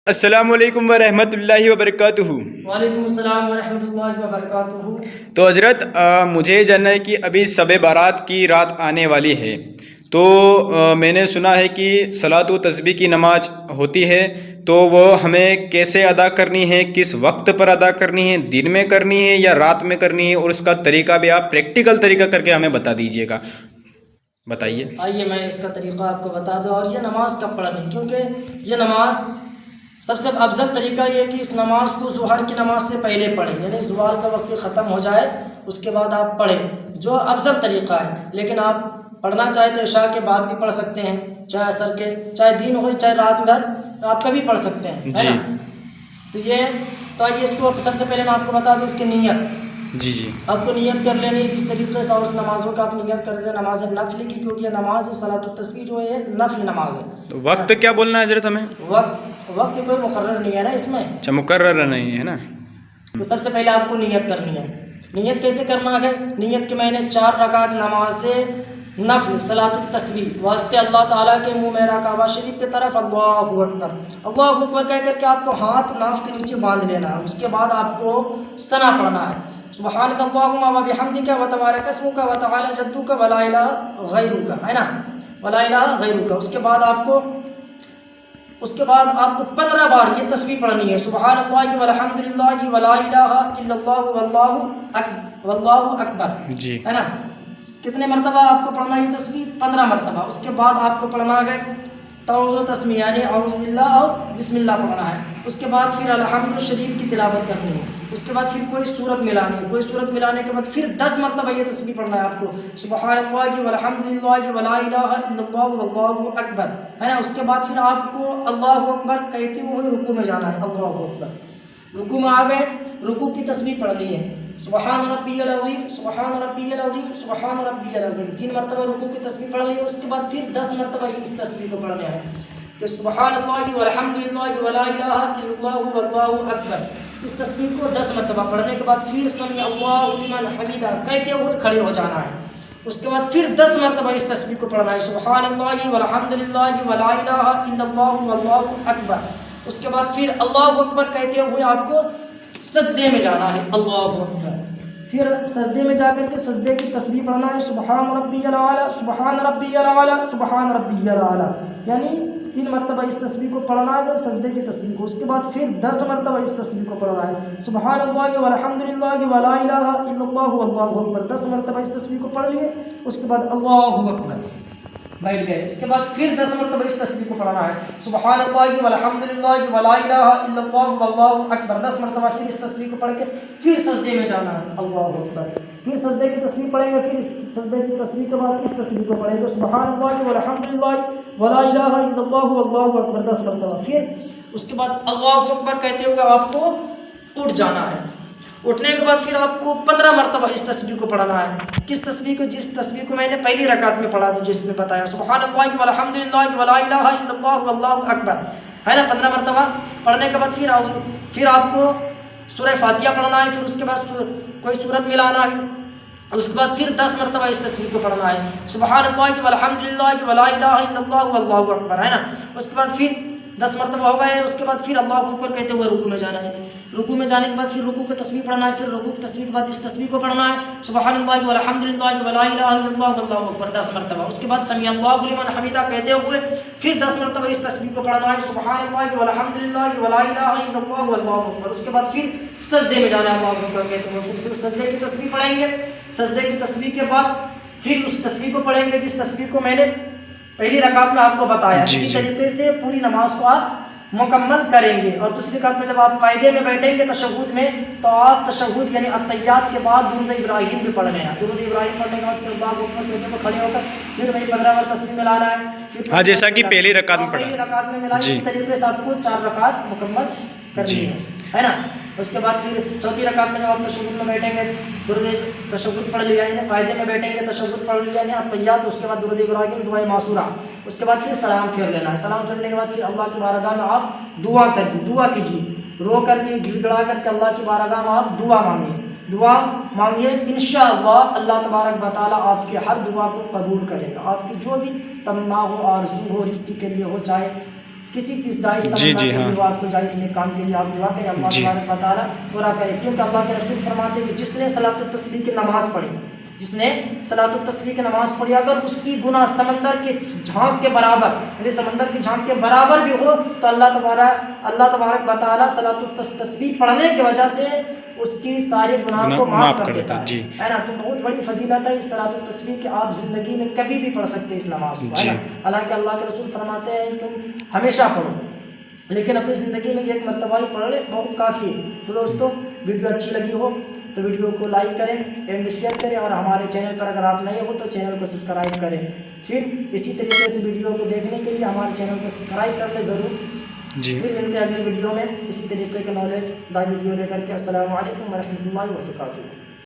السلام علیکم ورحمۃ اللہ وبرکاتہ۔ وعلیکم السلام ورحمۃ اللہ وبرکاتہ۔ تو حضرت مجھے جاننا ہے کہ ابھی شب بارات کی رات آنے والی ہے، تو میں نے سنا ہے کہ صلاۃ و تسبیح کی نماز ہوتی ہے، تو وہ ہمیں کیسے ادا کرنی ہے، کس وقت پر ادا کرنی ہے، دن میں کرنی ہے یا رات میں کرنی ہے، اور اس کا طریقہ بھی آپ پریکٹیکل طریقہ کر کے ہمیں بتا دیجیے گا، بتائیے۔ آئیے میں اس کا طریقہ آپ کو بتا دوں، اور یہ نماز کب پڑھنی، کیونکہ یہ نماز سب سے افضل طریقہ یہ ہے کہ اس نماز کو ظہر کی نماز سے پہلے پڑھیں، یعنی زوال کا وقت ختم ہو جائے اس کے بعد آپ پڑھیں، جو افضل طریقہ ہے۔ لیکن آپ پڑھنا چاہیں تو عشاء کے بعد بھی پڑھ سکتے ہیں، چاہے عصر کے، چاہے دن ہو چاہے رات بھر، آپ کبھی پڑھ سکتے ہیں، ہے نا۔ تو آئیے اس کو سب سے پہلے میں آپ کو بتا دوں اس کی نیت۔ جی آپ کو نیت کر لینی ہے جس طریقے سے، اور اس نمازوں کا آپ نیت کر دیں نماز نفل کی، کیونکہ یہ نماز صلاۃ التسبیح جو ہے نفل نماز ہے۔ تو وقت کیا بولنا ہے حضرت ہمیں؟ وقت کوئی مقرر نہیں ہے نا اس میں، اچھا، مقرر نہیں ہے نا۔ تو سب سے پہلے آپ کو نیت کرنی ہے۔ نیت کیسے کرنا ہے؟ نیت کہ میں نے 4 رکعت نماز سے نفل صلاۃ التسبیح واسطے اللہ تعالیٰ کے منہ میرا کعبہ شریف کی طرف اللہ اکبر اللہ اکبر کہہ کر کے آپ کو ہاتھ ناف کے نیچے باندھ لینا ہے۔ اس کے بعد آپ کو ثنا پڑھنا ہے، سبحانک اللہم و بحمدک و تبارک اسمک و تعالی جدک و لا الہ غیرک، ہے نا، ولا الہ غیرک۔ اس کے بعد آپ کو 15 بار یہ تسبیح پڑھنی ہے، سبحان اللہ والحمد للہ ولا الہ الا اللہ واللہ اکبر، جی، ہے نا۔ کتنے مرتبہ آپ کو پڑھنا ہے یہ تسبیح؟ 15 مرتبہ۔ اس کے بعد آپ کو پڑھنا ہے تعوذ و تسمیہ، یعنی اعوذ باللہ اور بسم اللہ پڑھنا ہے۔ اس کے بعد پھر الحمد شریف کی تلاوت کرنی ہے۔ اس کے بعد پھر کوئی صورت ملانی ہے، کوئی صورت ملانے کے بعد پھر 10 مرتبہ یہ تسبیح پڑھنا ہے آپ کو، سبحان اللہ والحمد للہ ولا الہ الا اللہ واللہ اکبر، ہے نا۔ اس کے بعد پھر آپ کو اللہ اکبر کہتے ہوئے رکوع میں جانا ہے، اللہ اکبر۔ رکوع میں آ گئے، رکوع کی تسبیح پڑھنی ہے، سبحان ربی العظیم سبحان ربی العظیم سبحان ربی العظیم، 3 مرتبہ رکوع کی تسبیح پڑھ لی ہے۔ اس کے بعد پھر 10 مرتبہ اس تسبیح کو پڑھنا ہے کہ سبحان اللہ والحمد للہ ولا الہ الا اللہ واللہ اکبر۔ اس تسبیح کو 10 مرتبہ پڑھنے کے بعد پھر سمی اللہ لمن حمیدہ کہتے ہوئے کھڑے ہو جانا ہے۔ اس کے بعد پھر 10 مرتبہ اس تسبیح کو پڑھنا ہے، سبحان اللہ والحمد للہ ولا الہ الا اللہ واللہ اکبر۔ اس کے بعد پھر اللہ اکبر کہتے ہوئے آپ کو سجدے میں جانا ہے، اللہ اکبر۔ پھر سجدے میں جا کر کے سجدے کی تسبیح پڑھنا ہے، سبحان ربی الاعلیٰ سبحان ربی الاعلیٰ سبحان ربی الاعلیٰ، یعنی 3 مرتبہ اس تسبیح کو پڑھنا ہے سجدے کی تسبیح کو۔ اس کے بعد پھر 10 مرتبہ اس تسبیح کو پڑھنا ہے، سبحان اللہ والحمد للہ ولا الہ الا اللہ واللہ اکبر۔ 10 مرتبہ اس تسبیح کو پڑھ لیے، اس کے بعد اللہ اکبر بیٹھ گئے۔ اس کے بعد پھر 10 مرتبہ اس تسبیح کو پڑھنا ہے، سبحان اللہ والحمد للہ ولا الہ الا اللہ واللہ اکبر۔ 10 مرتبہ پھر اس تسبیح کو پڑھ کے پھر سجدے میں جانا ہے، اللہ اکبر۔ پھر سجدے کی تسبیح پڑھیں گے، پھر سجدے کی تسبیح کے بعد اس تسبیح کو پڑھیں گے، سبحان اللہ والحمد للہ ولا الہ الا اللہ واللہ اکبر، 10 مرتبہ۔ پھر اس کے بعد اللہ اکبر کہتے ہوئے آپ کو اٹھ جانا ہے۔ اٹھنے کے بعد پھر آپ کو 15 مرتبہ اس تسبیح کو پڑھنا ہے۔ کس تسبیح کو؟ جس تسبیح کو میں نے پہلی رکعت میں پڑھا تھا، جس میں بتایا سبحان اللہ والحمد للہ ولا الہ الا اللہ واللہ اکبر، ہے نا، 15 مرتبہ پڑھنے کے بعد پھر آپ کو سورہ فاتحہ پڑھنا ہے، پھر اس کے بعد کوئی صورت ملانا ہے۔ اس کے بعد پھر 10 مرتبہ اس تسبیح کو پڑھنا ہے، سبحان اللہ والحمد للہ ولا الہ الا اللہ واللہ اکبر، ہے نا۔ اس کے بعد پھر 10 مرتبہ ہو گئے، اس کے بعد پھر اللہ اکبر کہتے ہوئے رکوع میں جانا ہے۔ رکوع میں جانے کے بعد پھر رکوع کی تسبیح پڑھنا ہے، پھر رکوع کی تسبیح کے بعد اس تسبیح کو پڑھنا ہے، سبحان اللہ والحمد للہ ولا الہ الا اللہ واللہ اکبر، 10 مرتبہ۔ اس کے بعد سمی اللہ لمن حمیدہ کہتے ہوئے پھر 10 مرتبہ اس تسبیح کو پڑھنا ہے، سبحان اللہ والحمد للہ ولا الہ الا اللہ واللہ اکبر۔ اس کے بعد پھر سجدے میں جانا ہے، اللہ اکبر کہتے ہوئے پھر صرف سجدے کی تسبیح پڑھیں گے۔ سجدے کی تسبیح کے بعد پھر اس تسبیح کو پڑھیں گے جس تسبیح کو میں نے پہلی رکعت میں آپ کو بتایا۔ اسی طریقے سے پوری نماز کو آپ مکمل کریں گے۔ اور دوسری رکعت میں جب آپ قاعدے میں بیٹھیں گے تشہد میں، تو آپ تشہد یعنی التحیات کے بعد درود ابراہیم بھی پڑھنے ہیں۔ درود ابراہیم پڑھنے کے بعد پھر اللہ اکبر کہتے ہوئے کھڑے ہو کر پھر وہی 15 بار تسبیح ملانا ہے، ہاں، جیسا کہ پہلی رکعت میں پڑھا، پہلی رکعت میں ملا۔ اسی طریقے سے آپ کو 4 رکعت مکمل کرنی ہے نا۔ اس کے بعد پھر چوتھی رکعت میں جب آپ تشہد میں بیٹھیں گے، درود تشہد پڑھ لیا، یعنی قاعدے میں بیٹھیں گے تشہد پڑھ لیا، یعنی التحیات، اس کے بعد درود ابراہیم دعائے معصورہ، اس کے بعد پھر سلام پھیر لینا ہے۔ سلام پھیرنے کے بعد پھر اللہ کی بارگاہ میں آپ دعا کیجیے، رو کر کے گڑ گڑا کر کے اللہ کی بارگاہ میں آپ دعا مانگیے، انشاءاللہ اللہ تبارک و تعالیٰ آپ کی ہر دعا کو قبول کرے گا۔ آپ کی جو بھی تمنا ہو، آرزو ہو، رزق کے لیے ہو، چاہے کسی چیز جائز جی تمنا جی کے ہاں لیے آپ کو جائز نیک کام کے لیے آپ دعا کریں، اللہ جی تبارک و تعالیٰ پورا کرے، کیونکہ اللہ کے رسول فرماتے ہیں کہ جس نے صلاۃ التسبیح کی نماز پڑھی، جس نے صلاۃ التسبیح کی نماز پڑھی، اگر اس کی گناہ سمندر کے جھانک کے برابر، یعنی سمندر کی جھانک کے برابر بھی ہو تو اللہ تبارک و تعالیٰ صلاۃ التسبیح پڑھنے کی وجہ سے اس کی سارے گناہ کو معاف کر دیتا جی ہے نا۔ تو بہت بڑی فضیلت ہے اس صلاۃ التسبیح کہ آپ زندگی میں کبھی بھی پڑھ سکتے اس نماز کو، ہے جی نا۔ حالانکہ اللہ کے رسول فرماتے ہیں تم ہمیشہ پڑھو، لیکن اپنی زندگی میں ایک مرتبہ ہی پڑھ لے، بہت کافی ہے۔ تو دوستو ویڈیو اچھی لگی ہو تو ویڈیو کو لائک کریں اینڈ شیئر کریں، اور ہمارے چینل پر اگر آپ نئے ہو تو چینل کو سبسکرائب کریں۔ پھر اسی طریقے سے ویڈیو کو دیکھنے کے لیے ہمارے چینل کو سبسکرائب کر لیں ضرور۔ جی پھر ملتے ہیں اگلی ویڈیو میں اسی طریقے کے نالج دار ویڈیو لے کر کے۔ السلام علیکم ورحمۃ اللہ وبرکاتہ۔